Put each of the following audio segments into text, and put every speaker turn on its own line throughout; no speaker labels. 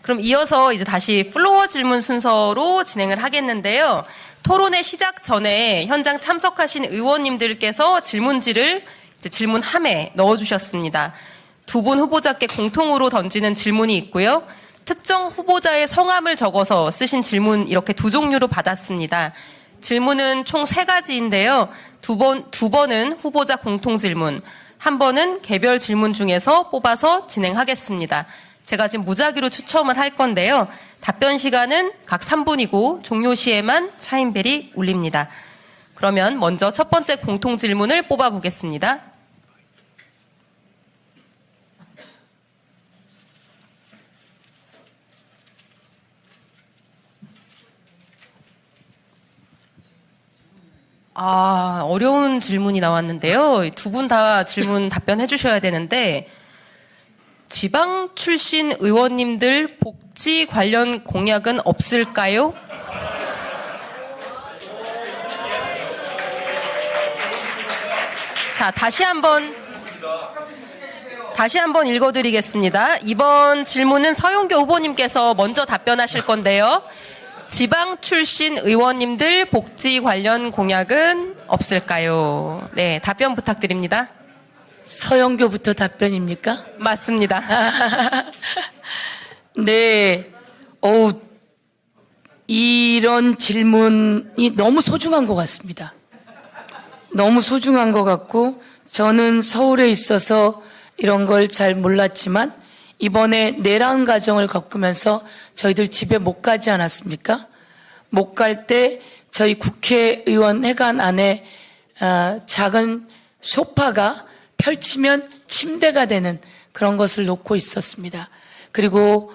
그럼 이어서 이제 다시 플로어 질문 순서로 진행을 하겠는데요. 토론회 시작 전에 현장 참석하신 의원님들께서 질문지를 이제 질문함에 넣어주셨습니다. 두 분 후보자께 공통으로 던지는 질문이 있고요. 특정 후보자의 성함을 적어서 쓰신 질문 이렇게 두 종류로 받았습니다. 질문은 총 3가지인데요. 두 번은 후보자 공통 질문, 한 번은 개별 질문 중에서 뽑아서 진행하겠습니다. 제가 지금 무작위로 추첨을 할 건데요. 답변 시간은 각 3분이고 종료 시에만 차임벨이 울립니다. 그러면 먼저 첫 번째 공통 질문을 뽑아보겠습니다. 어려운 질문이 나왔는데요. 두 분 다 질문 답변해 주셔야 되는데, 지방 출신 의원님들 복지 관련 공약은 없을까요? 자, 다시 한번 읽어드리겠습니다. 이번 질문은 서용교 후보님께서 먼저 답변하실 건데요. 지방 출신 의원님들 복지 관련 공약은 없을까요? 네, 답변 부탁드립니다.
서영교부터 답변입니까?
맞습니다.
네. 이런 질문이 너무 소중한 것 같습니다. 너무 소중한 것 같고, 저는 서울에 있어서 이런 걸 잘 몰랐지만, 이번에 내란 과정을 겪으면서 저희들 집에 못 가지 않았습니까? 못 갈 때 저희 국회의원 회관 안에 작은 소파가 펼치면 침대가 되는 그런 것을 놓고 있었습니다. 그리고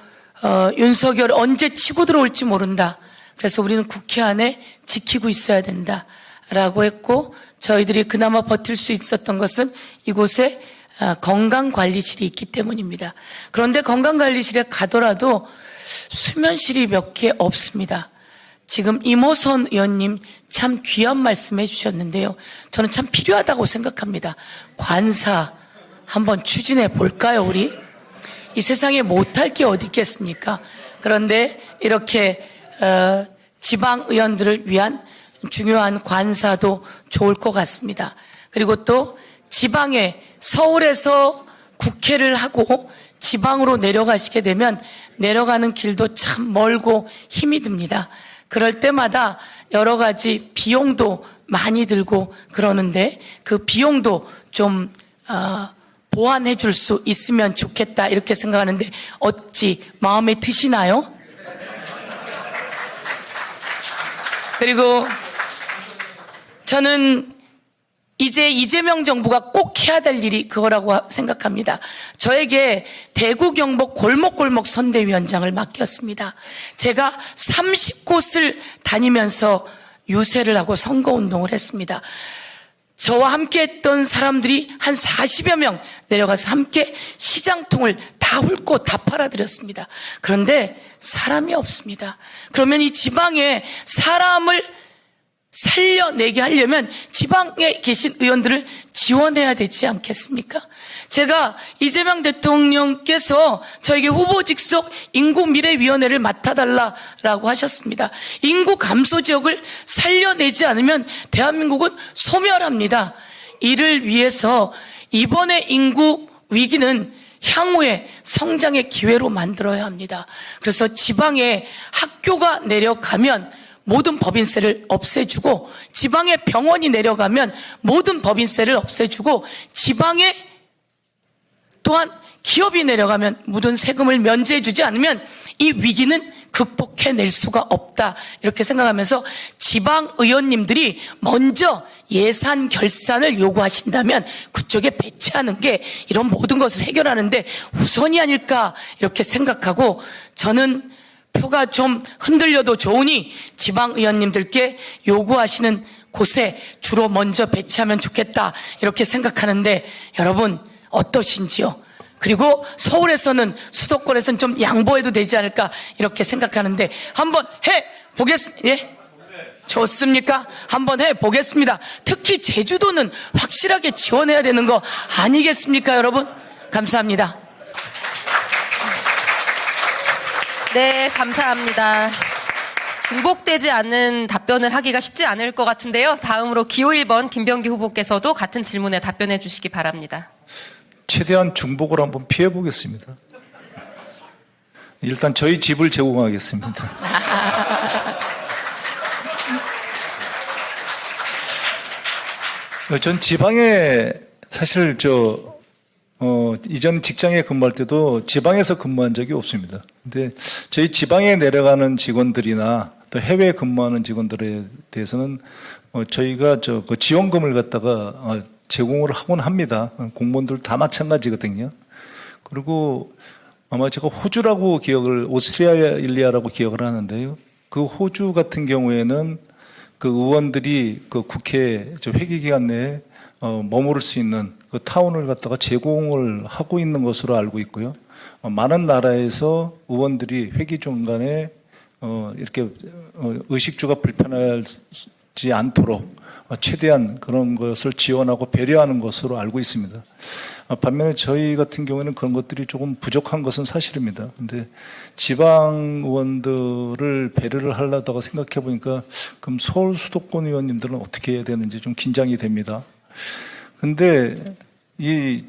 윤석열 언제 치고 들어올지 모른다. 그래서 우리는 국회 안에 지키고 있어야 된다라고 했고, 저희들이 그나마 버틸 수 있었던 것은 이곳에 건강관리실이 있기 때문입니다. 그런데 건강관리실에 가더라도 수면실이 몇 개 없습니다. 지금 이모선 의원님 참 귀한 말씀 해주셨는데요. 저는 참 필요하다고 생각합니다. 관사 한번 추진해 볼까요, 우리? 이 세상에 못할 게 어디 있겠습니까? 그런데 이렇게 지방 의원들을 위한 중요한 관사도 좋을 것 같습니다. 그리고 또 지방에 서울에서 국회를 하고 지방으로 내려가시게 되면 내려가는 길도 참 멀고 힘이 듭니다. 그럴 때마다 여러 가지 비용도 많이 들고 그러는데 그 비용도 좀 보완해 줄 수 있으면 좋겠다 이렇게 생각하는데 어찌 마음에 드시나요? 그리고 저는 이제 이재명 정부가 꼭 해야 될 일이 그거라고 생각합니다. 저에게 대구 경북 골목골목 선대위원장을 맡겼습니다. 제가 30곳을 다니면서 유세를 하고 선거운동을 했습니다. 저와 함께 했던 사람들이 한 40여 명 내려가서 함께 시장통을 다 훑고 다 팔아드렸습니다. 그런데 사람이 없습니다. 그러면 이 지방에 사람을 살려내게 하려면 지방에 계신 의원들을 지원해야 되지 않겠습니까? 제가 이재명 대통령께서 저에게 후보 직속 인구미래위원회를 맡아달라고 하셨습니다. 인구 감소 지역을 살려내지 않으면 대한민국은 소멸합니다. 이를 위해서 이번의 인구 위기는 향후의 성장의 기회로 만들어야 합니다. 그래서 지방에 학교가 내려가면 모든 법인세를 없애주고 지방에 병원이 내려가면 모든 법인세를 없애주고 지방에 또한 기업이 내려가면 모든 세금을 면제해주지 않으면 이 위기는 극복해낼 수가 없다 이렇게 생각하면서 지방 의원님들이 먼저 예산 결산을 요구하신다면 그쪽에 배치하는 게 이런 모든 것을 해결하는데 우선이 아닐까 이렇게 생각하고 저는 표가 좀 흔들려도 좋으니 지방 의원님들께 요구하시는 곳에 주로 먼저 배치하면 좋겠다 이렇게 생각하는데 여러분 어떠신지요? 그리고 서울에서는 수도권에서는 좀 양보해도 되지 않을까 이렇게 생각하는데 한번 해보겠습니다. 예? 좋습니까? 한번 해보겠습니다. 특히 제주도는 확실하게 지원해야 되는 거 아니겠습니까 여러분? 감사합니다.
네, 감사합니다. 중복되지 않는 답변을 하기가 쉽지 않을 것 같은데요. 다음으로 기호 1번 김병기 후보께서도 같은 질문에 답변해 주시기 바랍니다.
최대한 중복을 한번 피해 보겠습니다. 일단 저희 집을 제공하겠습니다. 전 지방에 사실 이전 직장에 근무할 때도 지방에서 근무한 적이 없습니다. 근데 저희 지방에 내려가는 직원들이나 또 해외에 근무하는 직원들에 대해서는 저희가 그 지원금을 갖다가 제공을 하곤 합니다. 공무원들 다 마찬가지거든요. 그리고 아마 제가 호주라고 오스트레일리아라고 기억을 하는데요. 그 호주 같은 경우에는 그 의원들이 그 국회 회기 기간 내에 머무를 수 있는 그 타운을 갖다가 제공을 하고 있는 것으로 알고 있고요. 많은 나라에서 의원들이 회기 중간에 이렇게 의식주가 불편하지 않도록 최대한 그런 것을 지원하고 배려하는 것으로 알고 있습니다. 반면에 저희 같은 경우에는 그런 것들이 조금 부족한 것은 사실입니다. 근데 지방 의원들을 배려를 하려다가 생각해 보니까 그럼 서울 수도권 의원님들은 어떻게 해야 되는지 좀 긴장이 됩니다. 근데 이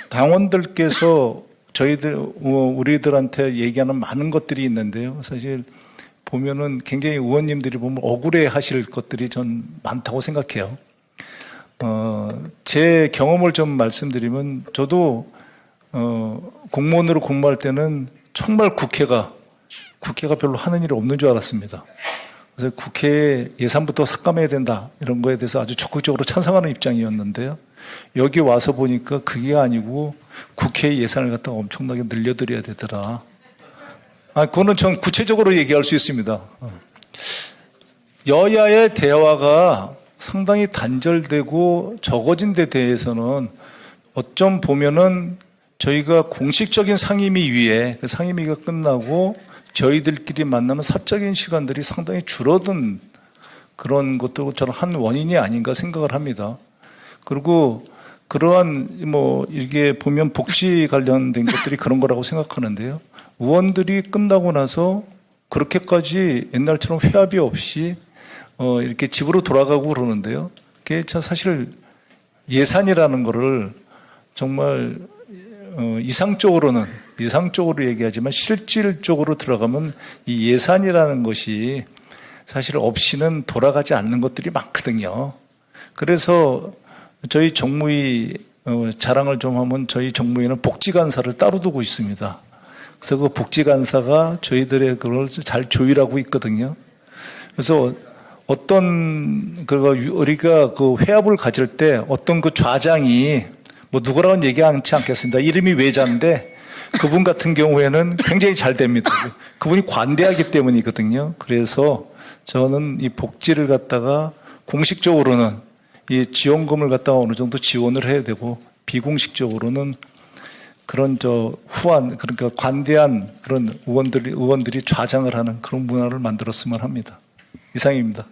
당원들께서 우리들한테 얘기하는 많은 것들이 있는데요. 사실 보면은 굉장히 의원님들이 보면 억울해 하실 것들이 전 많다고 생각해요. 제 경험을 좀 말씀드리면 저도 공무원으로 근무할 때는 정말 국회가 별로 하는 일이 없는 줄 알았습니다. 그래서 국회에 예산부터 삭감해야 된다 이런 거에 대해서 아주 적극적으로 찬성하는 입장이었는데요. 여기 와서 보니까 그게 아니고 국회 예산을 갖다가 엄청나게 늘려드려야 되더라. 그거는 전 구체적으로 얘기할 수 있습니다. 여야의 대화가 상당히 단절되고 적어진 데 대해서는 어쩜 보면은 저희가 공식적인 상임위에 그 상임위가 끝나고 저희들끼리 만나는 사적인 시간들이 상당히 줄어든 그런 것도 저는 한 원인이 아닌가 생각을 합니다. 그리고 그러한 이게 보면 복지 관련된 것들이 그런 거라고 생각하는데요. 의원들이 끝나고 나서 그렇게까지 옛날처럼 회합이 없이 이렇게 집으로 돌아가고 그러는데요. 그게 참 사실 예산이라는 거를 정말 이상적으로 얘기하지만 실질적으로 들어가면 이 예산이라는 것이 사실 없이는 돌아가지 않는 것들이 많거든요. 그래서 저희 정무위 자랑을 좀 하면 저희 정무위는 복지간사를 따로 두고 있습니다. 그래서 그 복지간사가 저희들의 그걸 잘 조율하고 있거든요. 그래서 우리가 그 회합을 가질 때 어떤 그 좌장이 누구라고는 얘기하지 않겠습니다. 이름이 외자인데 그분 같은 경우에는 굉장히 잘 됩니다. 그분이 관대하기 때문이거든요. 그래서 저는 이 복지를 갖다가 공식적으로는 이 지원금을 갖다가 어느 정도 지원을 해야 되고 비공식적으로는 그런 그러니까 관대한 그런 의원들이 좌장을 하는 그런 문화를 만들었으면 합니다. 이상입니다.